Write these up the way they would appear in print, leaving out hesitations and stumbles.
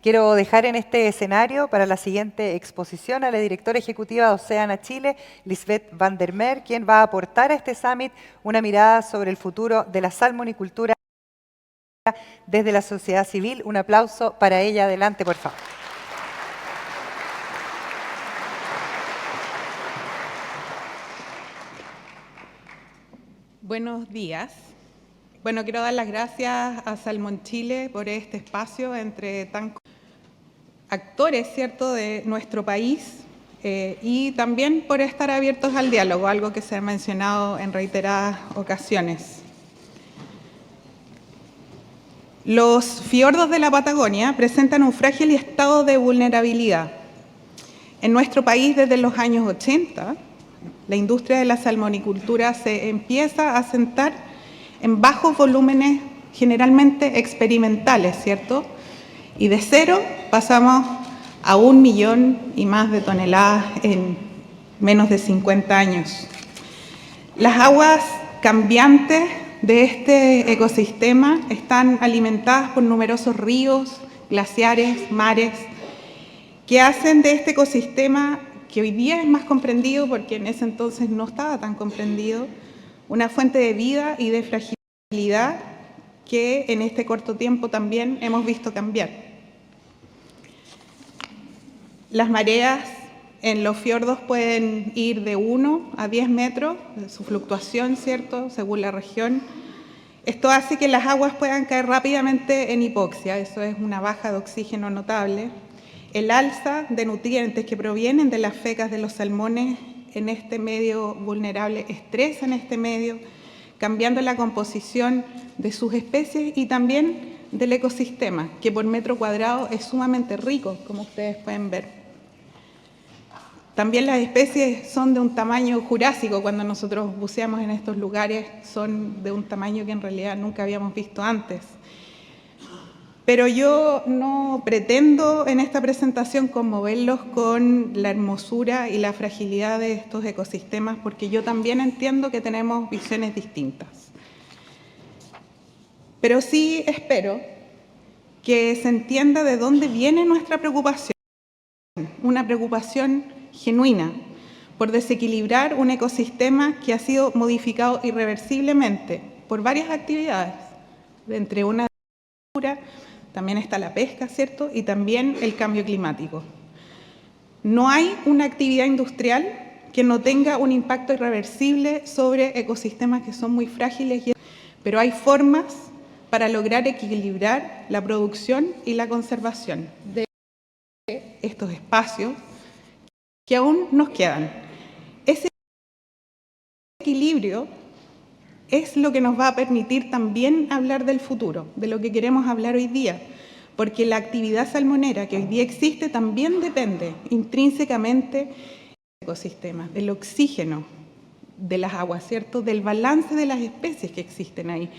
Quiero dejar en este escenario para la siguiente exposición a la directora ejecutiva de Oceana Chile, Lisbeth van der Meer, quien va a aportar a este summit una mirada sobre el futuro de la salmonicultura desde la sociedad civil. Un aplauso para ella. Adelante, por favor. Buenos días. Bueno, quiero dar las gracias a Salmon Chile por este espacio entre tan actores, ¿cierto?, de nuestro país y también por estar abiertos al diálogo, algo que se ha mencionado en reiteradas ocasiones. Los fiordos de la Patagonia presentan un frágil estado de vulnerabilidad. En nuestro país, desde los años 80, la industria de la salmonicultura se empieza a asentar en bajos volúmenes, generalmente experimentales, ¿cierto? Y de 0 pasamos a 1 millón y más de toneladas en menos de 50 años. Las aguas cambiantes de este ecosistema están alimentadas por numerosos ríos, glaciares, mares, que hacen de este ecosistema, que hoy día es más comprendido porque en ese entonces no estaba tan comprendido, una fuente de vida y de fragilidad que en este corto tiempo también hemos visto cambiar. Las mareas en los fiordos pueden ir de 1 a 10 metros, su fluctuación, ¿cierto?, según la región. Esto hace que las aguas puedan caer rápidamente en hipoxia, eso es una baja de oxígeno notable. El alza de nutrientes que provienen de las fecas de los salmones en este medio vulnerable estresan este medio, cambiando la composición de sus especies y también del ecosistema, que por metro cuadrado es sumamente rico, como ustedes pueden ver. También las especies son de un tamaño jurásico. Cuando nosotros buceamos en estos lugares son de un tamaño que en realidad nunca habíamos visto antes. Pero yo no pretendo en esta presentación conmoverlos con la hermosura y la fragilidad de estos ecosistemas, porque yo también entiendo que tenemos visiones distintas. Pero sí espero que se entienda de dónde viene nuestra preocupación, una preocupación genuina por desequilibrar un ecosistema que ha sido modificado irreversiblemente por varias actividades, entre una también está la pesca, ¿cierto?, y también el cambio climático. No hay una actividad industrial que no tenga un impacto irreversible sobre ecosistemas que son muy frágiles, pero hay formas para lograr equilibrar la producción y la conservación de estos espacios que aún nos quedan. Ese equilibrio es lo que nos va a permitir también hablar del futuro, de lo que queremos hablar hoy día, porque la actividad salmonera que hoy día existe también depende intrínsecamente del ecosistema, del oxígeno de las aguas, ¿cierto?, del balance de las especies que existen ahí,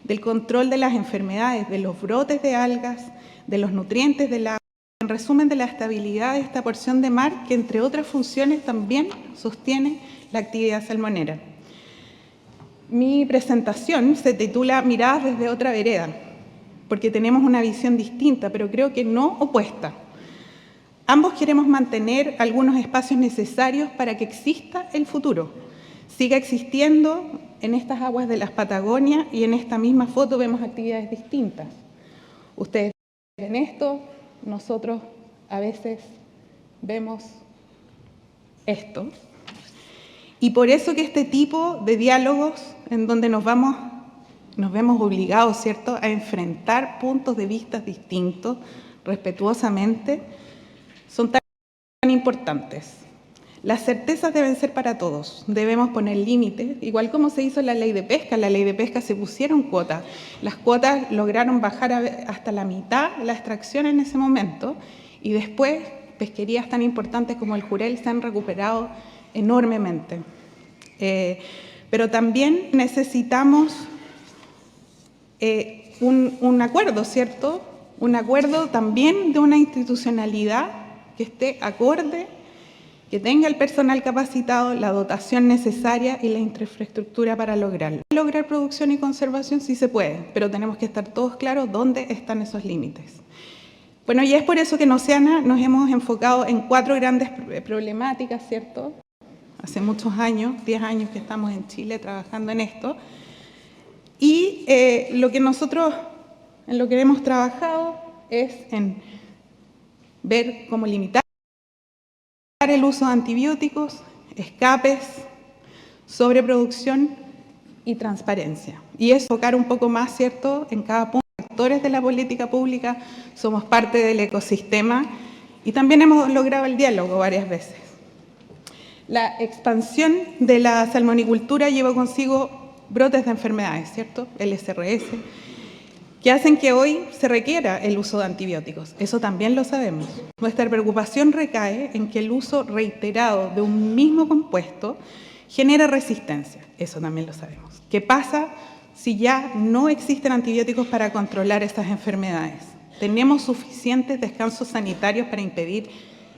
del control de las enfermedades, de los brotes de algas, de los nutrientes del agua, en resumen de la estabilidad de esta porción de mar que entre otras funciones también sostiene la actividad salmonera. Mi presentación se titula Miradas desde otra vereda, porque tenemos una visión distinta, pero creo que no opuesta. Ambos queremos mantener algunos espacios necesarios para que exista el futuro, siga existiendo en estas aguas de las Patagonias, y en esta misma foto vemos actividades distintas. Ustedes ven esto, nosotros a veces vemos esto. Y por eso que este tipo de diálogos en donde nos vemos obligados, ¿cierto?, a enfrentar puntos de vista distintos, respetuosamente, son tan importantes. Las certezas deben ser para todos, debemos poner límites, igual como se hizo en la ley de pesca. En la ley de pesca se pusieron cuotas, las cuotas lograron bajar hasta la mitad la extracción en ese momento, y después pesquerías tan importantes como el jurel se han recuperado enormemente. Pero también necesitamos un acuerdo, ¿cierto? Un acuerdo también de una institucionalidad que esté acorde, que tenga el personal capacitado, la dotación necesaria y la infraestructura para lograrlo. Lograr producción y conservación sí se puede, pero tenemos que estar todos claros dónde están esos límites. Bueno, y es por eso que en Oceana nos hemos enfocado en 4 grandes problemáticas, ¿cierto? Hace muchos años, 10 años que estamos en Chile trabajando en esto. Y lo que nosotros, en lo que hemos trabajado es en ver cómo limitar el uso de antibióticos, escapes, sobreproducción y transparencia. Y es enfocar un poco más, ¿cierto?, en cada punto. Actores de la política pública, somos parte del ecosistema y también hemos logrado el diálogo varias veces. La expansión de la salmonicultura lleva consigo brotes de enfermedades, ¿cierto?, el SRS, que hacen que hoy se requiera el uso de antibióticos. Eso también lo sabemos. Nuestra preocupación recae en que el uso reiterado de un mismo compuesto genera resistencia. Eso también lo sabemos. ¿Qué pasa si ya no existen antibióticos para controlar estas enfermedades? ¿Tenemos suficientes descansos sanitarios para impedir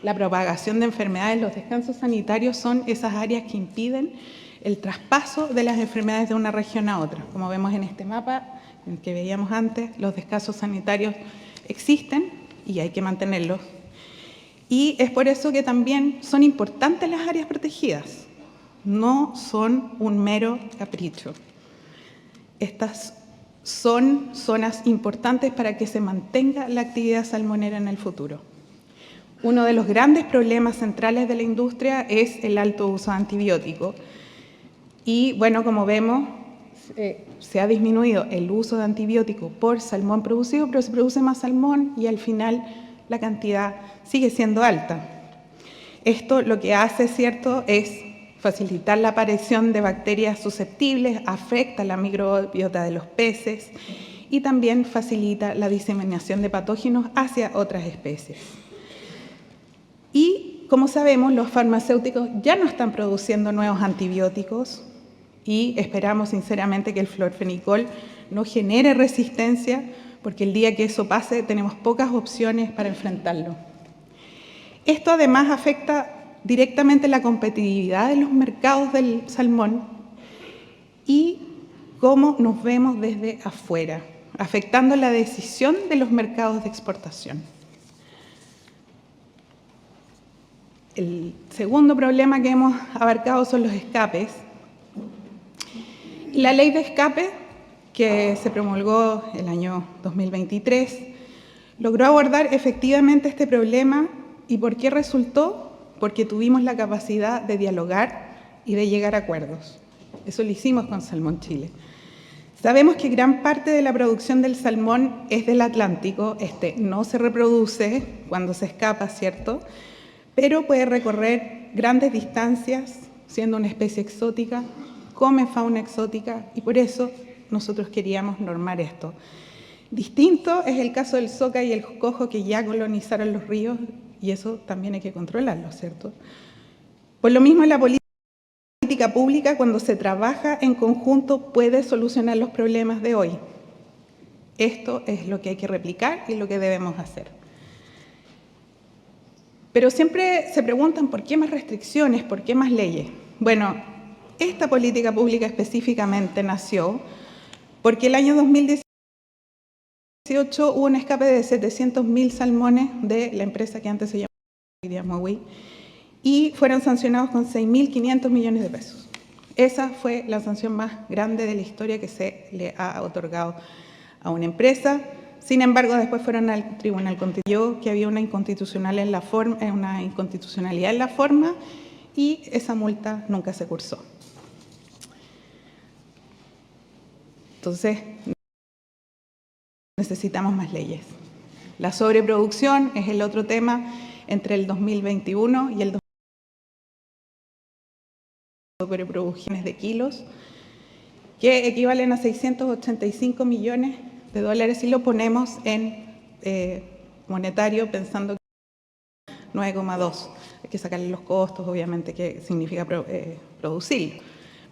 la propagación de enfermedades? Los descansos sanitarios son esas áreas que impiden el traspaso de las enfermedades de una región a otra. Como vemos en este mapa, en el que veíamos antes, los descansos sanitarios existen y hay que mantenerlos. Y es por eso que también son importantes las áreas protegidas. No son un mero capricho. Estas son zonas importantes para que se mantenga la actividad salmonera en el futuro. Uno de los grandes problemas centrales de la industria es el alto uso de antibióticos. Y bueno, como vemos, se ha disminuido el uso de antibióticos por salmón producido, pero se produce más salmón y al final la cantidad sigue siendo alta. Esto lo que hace, ¿cierto?, es facilitar la aparición de bacterias susceptibles, afecta la microbiota de los peces y también facilita la diseminación de patógenos hacia otras especies. Y, como sabemos, los farmacéuticos ya no están produciendo nuevos antibióticos y esperamos sinceramente que el florfenicol no genere resistencia, porque el día que eso pase tenemos pocas opciones para enfrentarlo. Esto además afecta directamente la competitividad de los mercados del salmón y cómo nos vemos desde afuera, afectando la decisión de los mercados de exportación. El segundo problema que hemos abarcado son los escapes. La ley de escape, que se promulgó el año 2023, logró abordar efectivamente este problema. ¿Y por qué resultó? Porque tuvimos la capacidad de dialogar y de llegar a acuerdos. Eso lo hicimos con Salmón Chile. Sabemos que gran parte de la producción del salmón es del Atlántico. Este no se reproduce cuando se escapa, ¿cierto?, pero puede recorrer grandes distancias, siendo una especie exótica, come fauna exótica, y por eso nosotros queríamos normar esto. Distinto es el caso del soca y el cojo, que ya colonizaron los ríos, y eso también hay que controlarlo, ¿cierto? Por lo mismo, la política pública, cuando se trabaja en conjunto, puede solucionar los problemas de hoy. Esto es lo que hay que replicar y lo que debemos hacer. Pero siempre se preguntan ¿por qué más restricciones? ¿Por qué más leyes? Bueno, esta política pública específicamente nació porque el año 2018 hubo un escape de 700.000 salmones de la empresa que antes se llamaba Mowi, y fueron sancionados con 6.500 millones de pesos. Esa fue la sanción más grande de la historia que se le ha otorgado a una empresa. Sin embargo, después fueron al Tribunal Constitucional, que había una inconstitucionalidad en la forma, y esa multa nunca se cursó. Entonces, necesitamos más leyes. La sobreproducción es el otro tema. Entre el 2021 y el 2022, sobreproducciones de kilos, que equivalen a 685 millones de dólares si lo ponemos en monetario, pensando que 9,2. Hay que sacarle los costos, obviamente, que significa producir.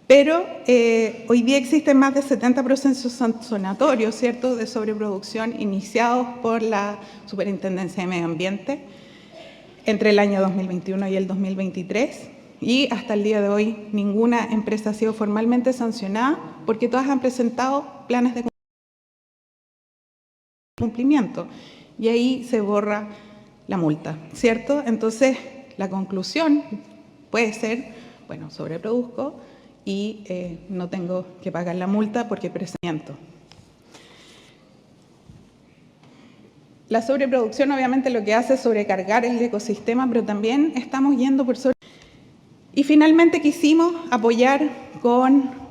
Pero hoy día existen más de 70 procesos sancionatorios, ¿cierto?, de sobreproducción iniciados por la Superintendencia de Medio Ambiente entre el año 2021 y el 2023, y hasta el día de hoy ninguna empresa ha sido formalmente sancionada porque todas han presentado planes de cumplimiento. y ahí se borra la multa, ¿cierto? Entonces, la conclusión puede ser, bueno, sobreproduzco y no tengo que pagar la multa porque presento. La sobreproducción obviamente lo que hace es sobrecargar el ecosistema, pero también estamos yendo por sobre... Y finalmente quisimos apoyar con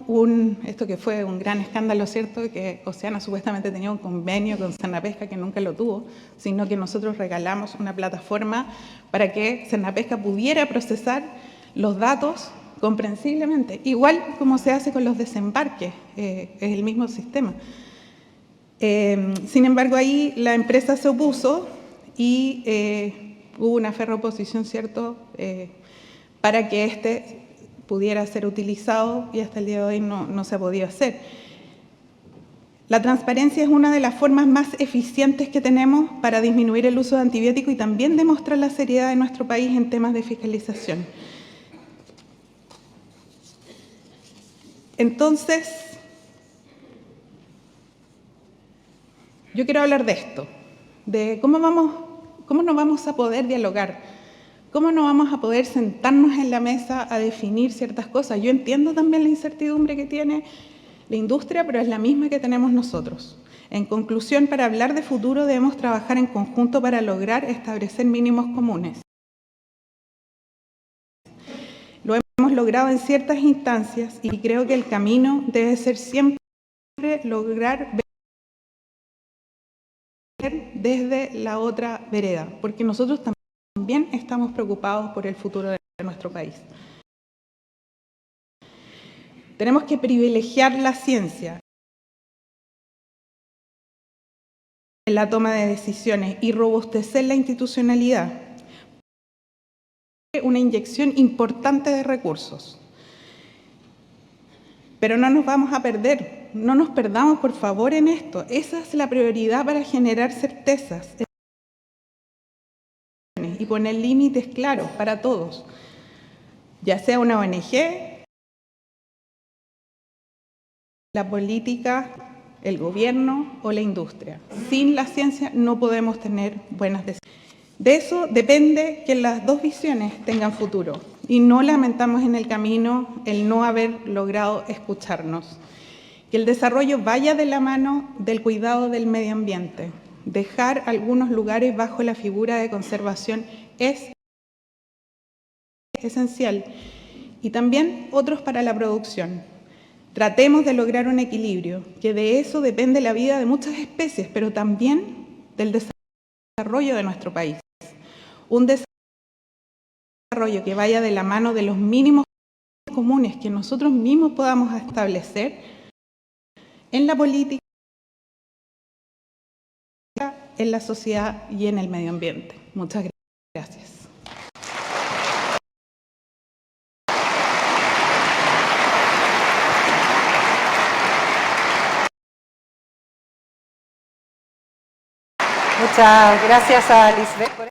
esto que fue un gran escándalo, ¿cierto? Que Oceana supuestamente tenía un convenio con Cernapesca que nunca lo tuvo, sino que nosotros regalamos una plataforma para que Cernapesca pudiera procesar los datos comprensiblemente, igual como se hace con los desembarques, es el mismo sistema. Sin embargo, ahí la empresa se opuso y hubo una férrea oposición, ¿cierto?, para que este pudiera ser utilizado y hasta el día de hoy no se ha podido hacer. La transparencia es una de las formas más eficientes que tenemos para disminuir el uso de antibióticos y también demostrar la seriedad de nuestro país en temas de fiscalización. Entonces, yo quiero hablar de esto, de cómo nos vamos a poder dialogar, cómo nos vamos a poder sentarnos en la mesa a definir ciertas cosas. Yo entiendo también la incertidumbre que tiene la industria, pero es la misma que tenemos nosotros. En conclusión, para hablar de futuro debemos trabajar en conjunto para lograr establecer mínimos comunes. Lo hemos logrado en ciertas instancias y creo que el camino debe ser siempre lograr ver desde la otra vereda, porque nosotros también estamos preocupados por el futuro de nuestro país. Tenemos que privilegiar la ciencia en la toma de decisiones y robustecer la institucionalidad. Una inyección importante de recursos. Pero no nos vamos a perder, no nos perdamos por favor en esto. Esa es la prioridad para generar certezas y poner límites claros para todos, ya sea una ONG, la política, el gobierno o la industria. Sin la ciencia no podemos tener buenas decisiones. De eso depende que las dos visiones tengan futuro y no lamentamos en el camino el no haber logrado escucharnos. Que el desarrollo vaya de la mano del cuidado del medio ambiente. Dejar algunos lugares bajo la figura de conservación es esencial y también otros para la producción. Tratemos de lograr un equilibrio, que de eso depende la vida de muchas especies, pero también del desarrollo de nuestro país. Un desarrollo que vaya de la mano de los mínimos comunes que nosotros mismos podamos establecer en la política, en la sociedad y en el medio ambiente. Muchas gracias. Muchas gracias a Lisbeth.